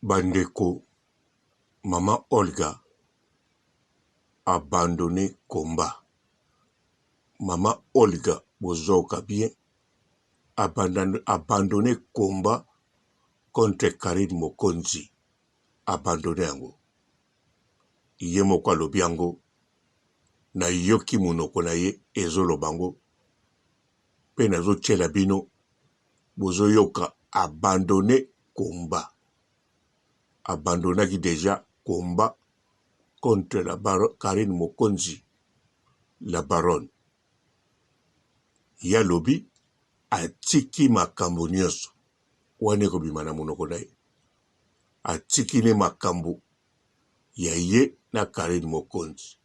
Bandeko, Maman Olga abandonné combat. Maman Olga Bozoka bien abandonné combat contre Karine Mokonzi. Abandonné yango. Yemo kwa lobiango na yoki munoko na ye ezolo bango. Pe nazo tchela bino bozo yoka abandonné combat. Abandonnaki déjà combat contre la Karine Mokonzi, la baronne. Ya lobi atiki makambo nyonso wane ko bimana munoko na ye. Atiki ne makambo ya ye na Karine Mokonzi.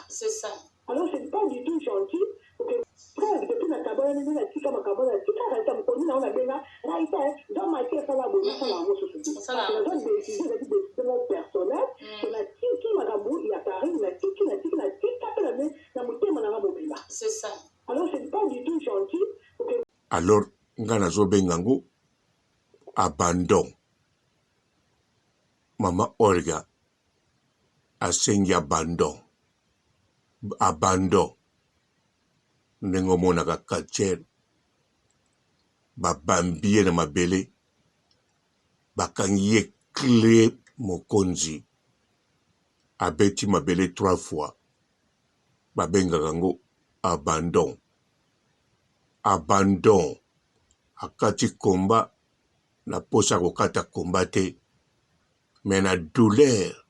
C'est ça. Alors, c'est pas du tout gentil. Frère, depuis la cabane, on a dit comme un cabane, tout à l'heure, on a bien là, dans ma tête, ça va bouger, ça va bouger. Ça va bouger. C'est des décisions personnelles. On a dit qui m'a rabou, il y a Karine, il a dit qui, c'est ça. Alors, c'est pas du tout gentil. Alors, nganazo bengango, abandon. Maman Olga, asengi abandon. Abandon. Nengo monaka kachere. Babambie na mabele. Bakangie clé Mokonzi. Abeti mabele 3 fois. Babenga gango abandon. Abandon. Akati combat. Na posa kokata combatté. Mais na douleur.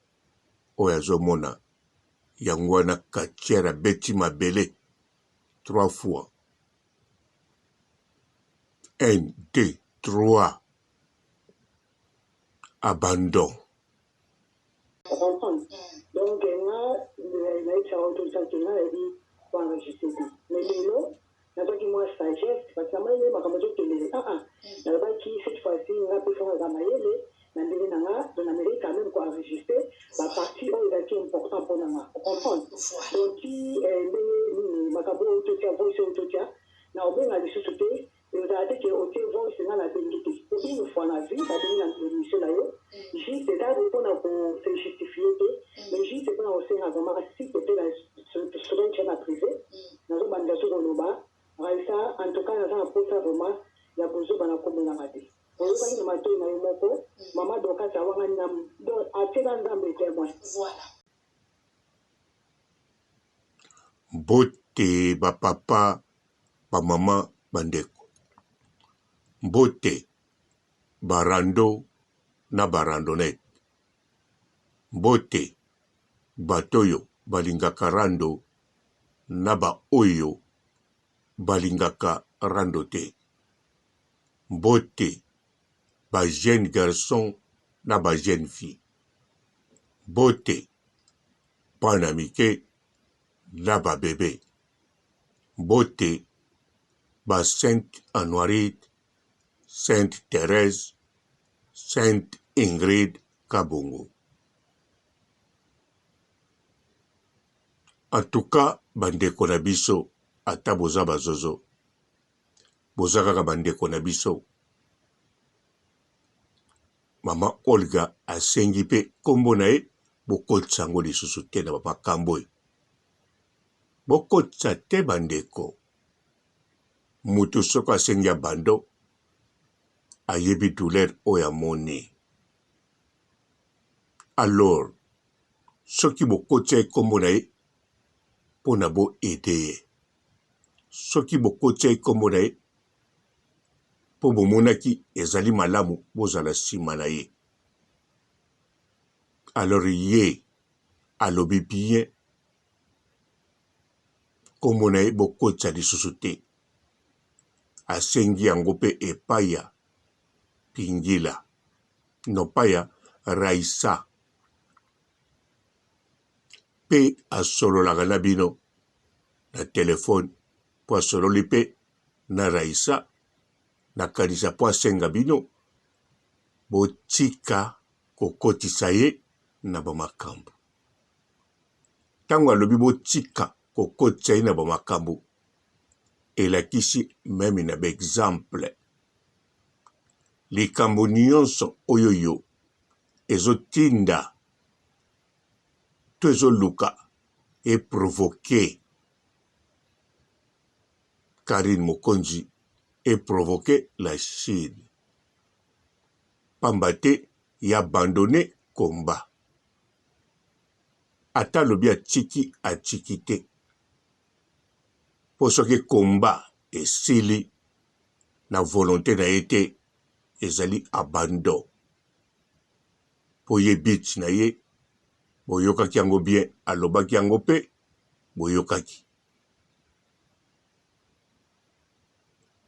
Oyazo mona. Yangwana kachere abeti mabele 3 fois. 1, 2, 3. Abandon. Donc, moi, mais Lélo, moi sagesse, parce que moi, cette fois-ci, on a pu faire un dans l'Amérique, quand même, quoi, enregistrer, la partie où il est important pour nous. Comprendre. Donc, qui est Macabo, Autotia, Voice, Autotia, n'a pas la société, et vous avez dit que Autotia, Voice, c'est la bénédiction. Une fois, on a vu, ça devient la bénédiction là, juste, c'est là pour se justifier, mais juste, c'est pour aussi, vraiment, si c'était la student à privé, dans le bandage de l'Oba, en tout cas, dans un poste vraiment, il y a besoin de la communauté. Mbote ba papa ba maman bandeko. Mbote barando na barandonete. Mbote batoyo balingaka rando na ba oyo balingaka rando te. Mbote ba jeune garçon na ba jeune fille. Mbote panamike na ba bébé. Mbote ba Sainte Anoirite, Sainte Thérèse, Sainte Ingrid Kabongo. En tout cas, bandeko na biso ata boza bazozo. Boza kaka bandeko na biso. Maman Olga asengi pe kombo na ye bokotisa ngo lisusu te na papa Kamboy. Bokotisa te bandeko. Mutu soko asengi abando ayebi douleur oyo amoni. Alors, soki bokotisa ye kombo na ye pona bo ede ye. Soki bokotisa ye kombo na ye po bomonaki ezali malamu bozala nsima na ye. Alors ye alobi bien kombo na ye bokotisa lisusu te. Asengi yango pe epaya Pingila. No paya Raisa. Pe asololaka na bino na telefone po asololi pe na Raisa na kanisa po asenga bino botika kokotisa ye na bamakambo. Tango alobi botika kokotisa ye na bamakambo, elakisi meme na exemple. Likambo nyonso oyo yo ezotinda to ezoluka eprovoke Karine Mokonzi eprovoke la Chine. Pambate y abandonné combat. Ata lobi atiki te. Pour que combat esili na volonté na été ezali abandon. Po ye bit na ye boyokaki yango bien, alobaki yango pe boyokaki.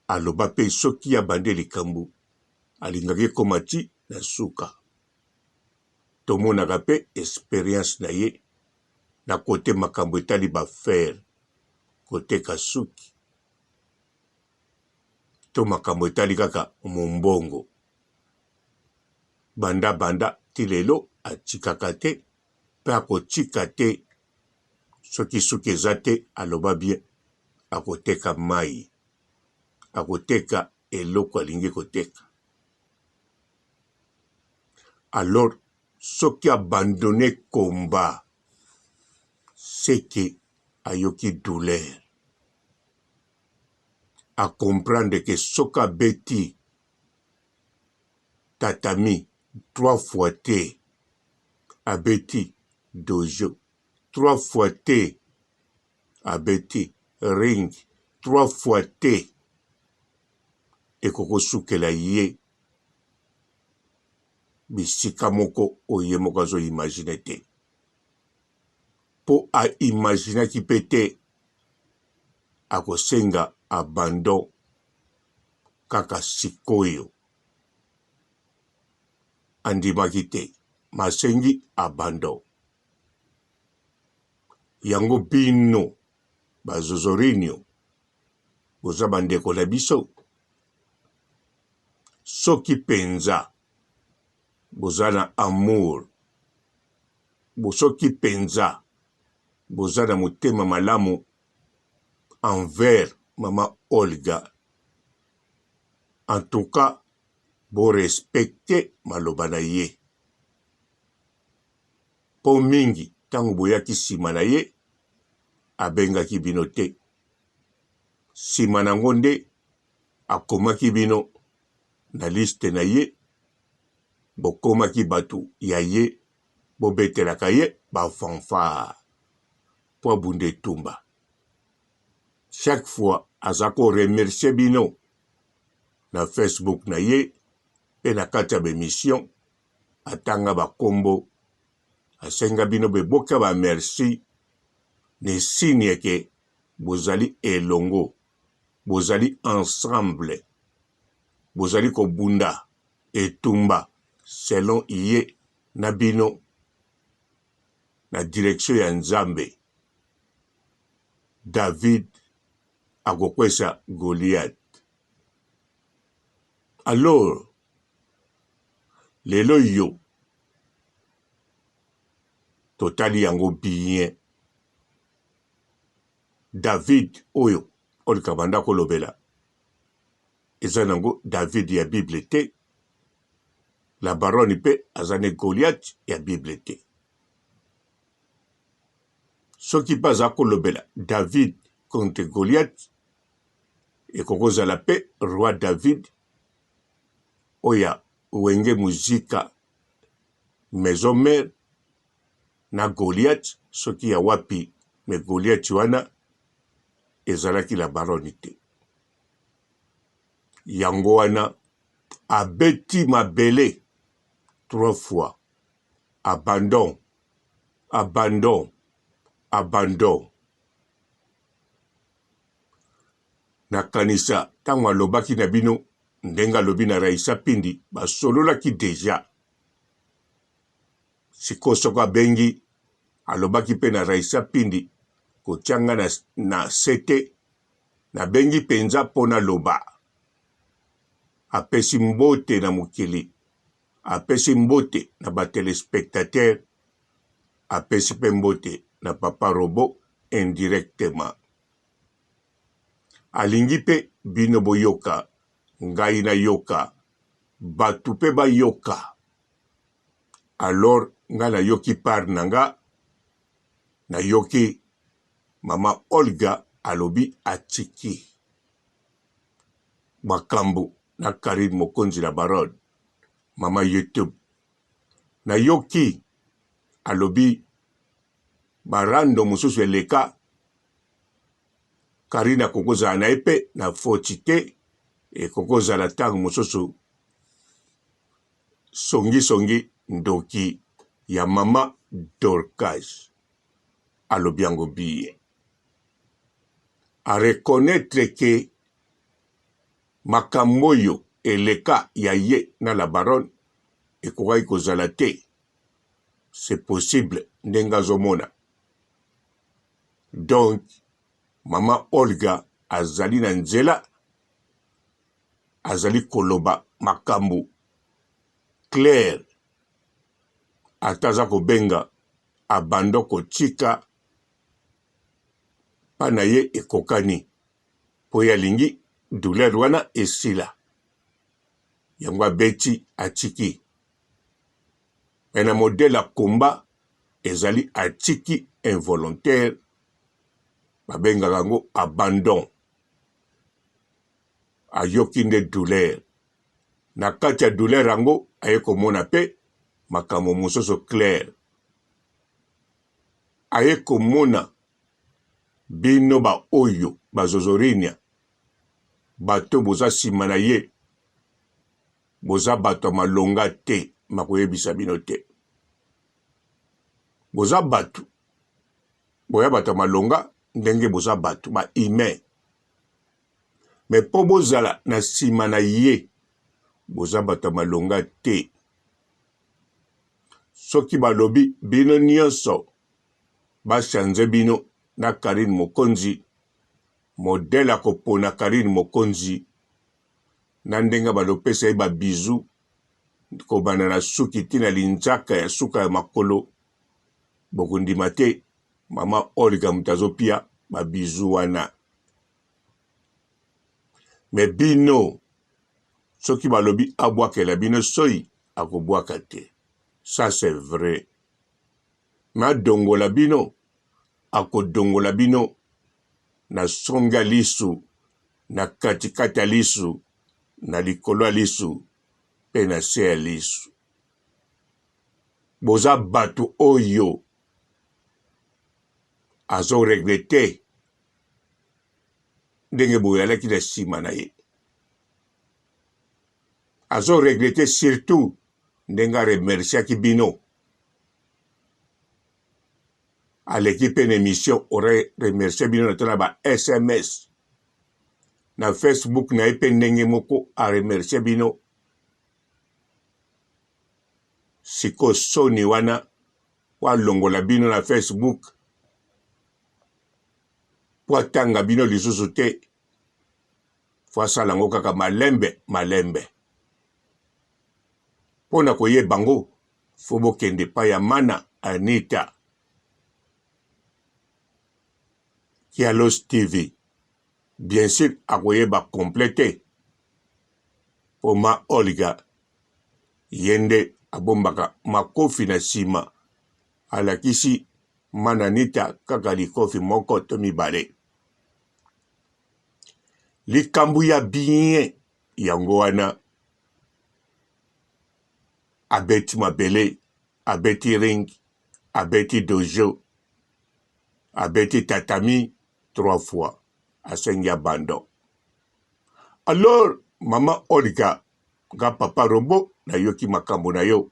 Aloba pe soki abande likambo alingaki komati na suka. Tomonaka pe expérience na ye na kote makambo etali bafaire kote kasuki. To makambo etali kaka mombongo. Banda ti lelo atikaka te pe akotika te soki suki eza te aloba bien akoteka mai. Akoteka eloko alingi koteka. Alors, soki abandonné combat, c'est que ayoki douleur. À comprendre que soka beti tatami 3 fois te, abeti dojo 3 fois te, abeti ring 3 fois te, ekoko sukela ye bisika moko oye moko azo imagine te. Po a imagine ki pete akosenga abandon kaka sikoyo. Andimaki te, masengi abandon. Yango bino bazozorinyo boza bandeko na biso. Soki penza boza na amour, soki penza boza na motema malamu envers Mama Olga, en tout cas bo respecte maloba na ye. Po mingi tango boyaki nsima na ye abengaki bino te. Nsima nango nde akomaki bino na liste na ye, bokomaki batu ya ye, bobetelaka ye bafanfare po abunda etumba. Chaque fois azako remercier bino na Facebook na ye pe na kati ya bemission atanga bakombo asenga bino beboka ba merci ne signe ke bozali elongo, bozali ensemble, bozali kobunda etumba selon ye na bino na direction ya Nzambe. David akokwesa Goliath. Alors, lelo yo totali yango bien. David oyo olikabanda kolobela eza nango David ya Bible te. La baronne pe azane Goliath ya Bible te. Soki pa za kolobela David contre Goliath ekokozala pe roi David oya wenge muzika maison mère na Goliath soki ya wapi me Goliath wana ezalaki la baronne te. Yango wana abeti mabele 3 fois. Abandon, abandon, abandon. Nakanisa tango alobaki na bino ndenga lobi na Raisa Pindi basololaki deja. Siko soko abengi alobaki pe na Raisa Pindi kotianga na sete na bengi penza pona loba. Apesi mbote na mukili apesi mbote na batelespectateur, apesi mpe mbote na Papa Robo indirectement. Alingi mpe bino boyoka, ngai na yoka, batu mpe bayoka. Alors nga na yoki par nanga, na yoki Mama Olga alobi atiki makambo na Karine Mokonzi la Baronne, Mama YouTube. Na yoki alobi barando mususu eleka, Karine akokozala na epe na foti te, ekokozala ntango mususu songi ndoki ya Mama Dorcas alobi yango biye. A reconnaître que makambo oyo eleka ya ye na la Baronne ekokaki kozala te. C'est possible ndenga zomona. Donc Mama Olga azali na nzela, azali koloba makambo clair, ataza kobenga abando kotika pana ye ekokani po ya lingi douleur wana esila yango abeti atiki. Ena modèle komba ezali atiki involontaire, babenga yango abandon. Ayoki nde douleur, na kati ya douleur yango aye komona pe makambo mosusu clair. Aye komona bino ba oyo bazozorinia, bato boza nsima na ye, boza bato malonga te, makoyebisa bino te. Boza bato, boya bato malonga ndenge boza bato ba humain. Mais po bozala na nsima na ye, boza bato malonga te. Soki balobi bino nyonso bachanze bino na Karine Mokonzi, modèle akopona Karine Mokonzi, na ndenga balopesa ye ba bizu kobana na suki tina linzaka ya suka ya makolo, bokundima te. Mama Olga mutazopia ba bizu wana. Mais bino soki balobi abwakela bino soi, akobwaka te. Ça c'est vrai. Ma dongola bino, akodongola bino na songa lisu, na katikata lisu, na likolo lisu, pe na se lisu. Boza batu oyo azo regrete ndenge boyalaki na nsima na ye. Azo regrete surtout ndenge remerciaki bino. À l'équipe une émission aurait remercié bino na ba SMS. Na Facebook na epe ndenge moko a remercié bino. Siko soni wana wa longola bino na Facebook. Po tanga bino lisusu te. Fwa salango kaka malembe. Pona koye bango, fobo kende pa ya Mana Anita. Kialos TV. Bien sûr, akoyeba complété. Po Ma Olga. Yende abombaka makofi na sima. Alakisi Mana Anita kaka likofi moko to mibale. Likambu ya bien yango wana. Abeti mabele, abeti ring, abeti dojo, abeti tatami 3 fois. Asengi abandon. Alors, Mama Olga, ga Papa Robo, na yoki makambo na yo.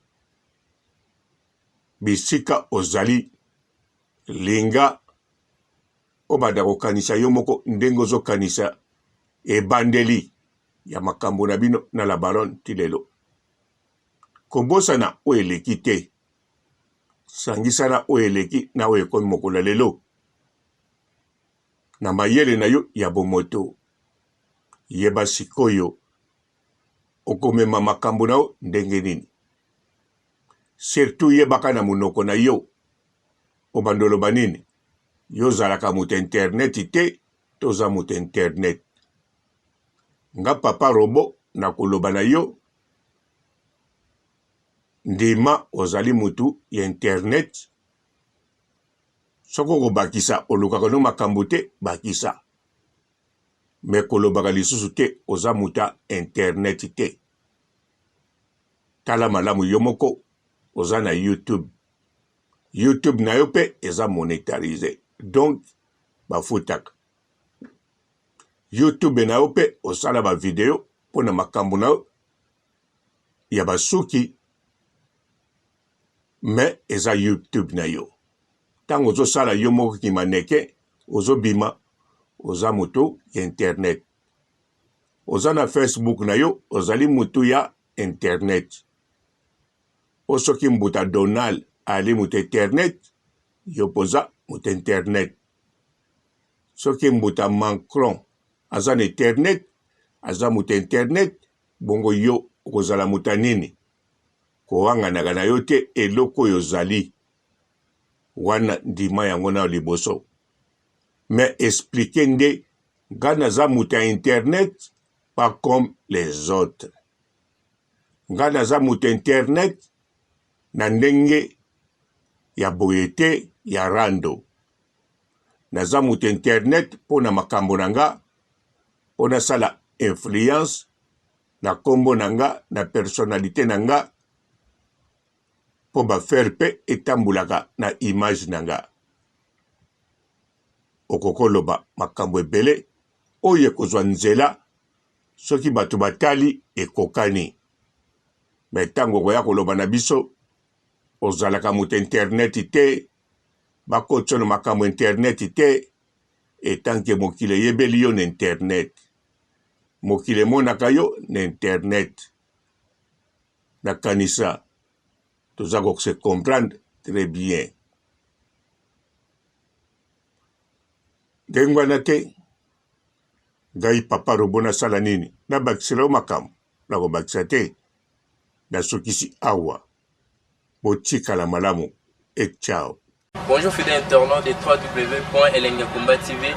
Bisika ozali, linga, obada kokanisa yo moko ndengo zo kanisa, ebandeli, ya makambo na bino na la Baronne tilelo. Kobosa na oeleki te. Sangisa na oeleki na oekomi mokola lelo. Na mayele na yo ya bomoto. Yeba sikoyo. Okomema makambo na o ndenge nini. surtout yebaka na munoko na yo obandolo banini yo zalaka mutu internet te toza mutu internet nga papa robo na koloba na yo ndima ozali mutu ya internet soko kobakisa olukaka no makambo te bakisa me kolobaka lisusu te oza muta internet te tala malamu yo moko oza na YouTube na yo pe eza monetarisé donc bafutaka YouTube na yo pe osala ba video pona makambo na yo ya basuki me eza YouTube na yo tango ozo sala yo moko kimaneke ozo bima oza mutu ya internet oza na Facebook na yo ozali mutu ya internet osoki mbuta Donald ali mutu internet yo poza mutu internet soki mbuta Macron aza na internet aza mutu internet bongo yo okozala muta nini kowanganaka na yo te eloko oyo ozali wana ndima yango na liboso mais expliquer nde nga naza mutu ya internet pas comme les autres nga naza mutu internet na ndenge ya boye te ya rando naza mutu internet pona makambo na nga pona sala influence na kombo na nga na personnalité na nga po bafaire pe etambulaka na image na nga okokoloba makambo ebele oyo ekozwa nzela soki bato batali ekokani me ntango koya koloba na biso ozalaka mutu internet te bakotsono makambo internet te etanke mokili eyebeli yo na internet mokili emonaka yo na internet nakanisa toza kokose comprendre très bien ndenge wana te ngai papa robo nasala nini nabakisela yo makambo nakobakisa te nasokisi awa botikala malamu et ciao. Bonjour fidèles internautes de www.elengiakomba TV.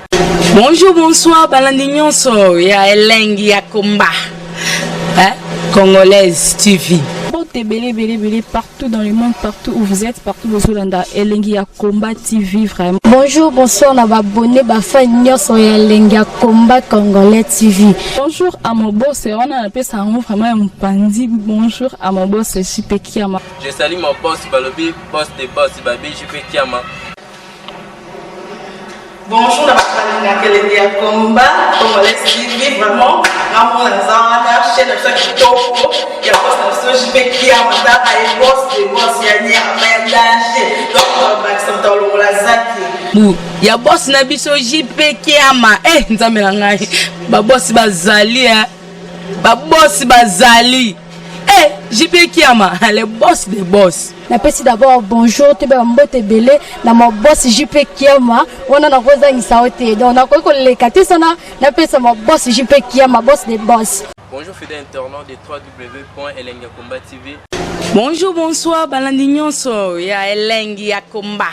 Bonjour, bonsoir, balandi nyonso ya Elengi ya Komba. Congolaise TV. Belé partout dans le monde, partout où vous êtes, partout où vous êtes, Elengi ya Komba TV vraiment. Bonjour, bonsoir, on va abonner bafa nyonso ya Elengi ya Komba Congolais TV. Bonjour à mon boss, on a appelé ça vraiment un pandi. Bonjour à mon boss, JP Kiama. Je salue mon boss Balobi, boss des boss Babi, JP Kiama. Bonjour, na Elengi ya Komba Congolais TV vraiment. Ngamo na zana chaîne de ça kitoko ya boss na JP Kiama ta ay boss des boss ya nyama ya danger. Donc on va accepter le la zaki. Ya boss na biso JP Kiama nzambe na ngai ba boss bazali ba boss bazali JP Kiama le boss des boss. Napesi d'abord bonjour te ba mbote belé na mo boss JP Kiama wana na koza ngisaote donc na ko leka te sana napesa mo boss JP Kiama boss des boss. Bonjour fidèles internautes de www.elengiakomba TV. Bonjour, bonsoir, balandi nyonso ya Elengi ya Komba.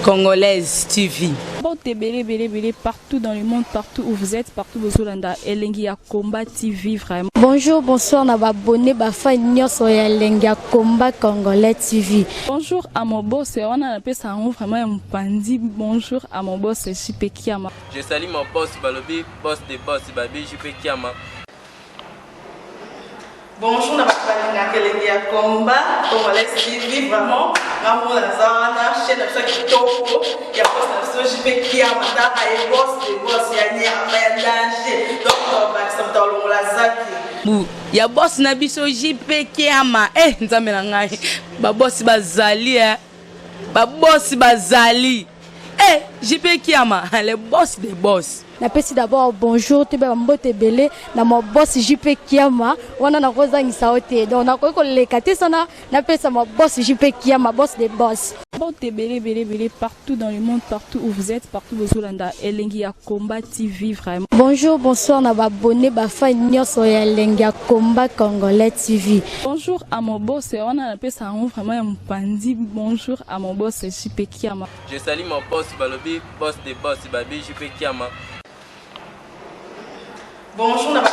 Congolaise TV. Belé partout dans le monde, partout où vous êtes, partout où vous êtes, Elengi ya Komba TV vraiment. Bonjour, bonsoir, on va abonner bafa nyonso ya Elengi ya Komba Congolais TV. Bonjour à mon boss, on a appelé ça vraiment un pandi. Bonjour à mon boss, JP Kiama. Je salue mon boss Balobi, boss des boss Babi, JP Kiama. Bonjour, na Elengi ya Komba Congolais TV vraiment. Ngamo na zana chaîne de ça kitoko ya boss na JP Kiama ta ay boss des boss ya nyama ya danger. Donc on va accepter le la zaki. Ya boss na biso JP Kiama nzambe na ngai ba boss bazali ba boss bazali JP Kiama le boss des boss. Napesi d'abord bonjour te ba mbote belé na mo boss JP Kiama wana na koza ngisaote donc na ko leka te sana napesa mo boss JP Kiama boss des boss. Partout dans le monde, partout où vous êtes, partout où vous êtes, Elengi ya Komba TV vraiment. Bonjour, bonsoir, na abonné bafa nyonso ya Elengi ya Komba Congolais TV. Bonjour à mon boss, on a appelé ça vraiment un pandi. Bonjour à mon boss, JP Kiama. Je salue mon boss Balobi, boss des boss Babi, JP Kiama. Bonjour, na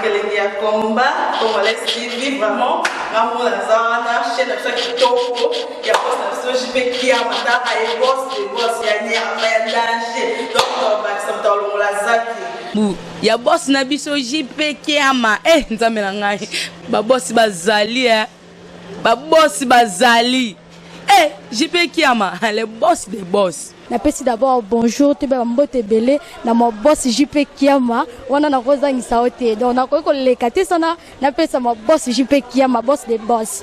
Elengi ya Komba Congolais TV vraiment. Ngamu la zana chaîne ça qui toko ya boss na JP Kiama ta ay boss des boss ya ni ya danger. Donc ba ça tolo la zaki. Ya boss na biso JP Kiama nzambe na ngai ba boss bazali ba boss bazali JP Kiama le boss des boss. Napesi d'abord bonjour te ba mbote belé na mo boss JP Kiama wana na kozangisa ote donc na ko lekate sana napesa mo boss JP Kiama boss des boss.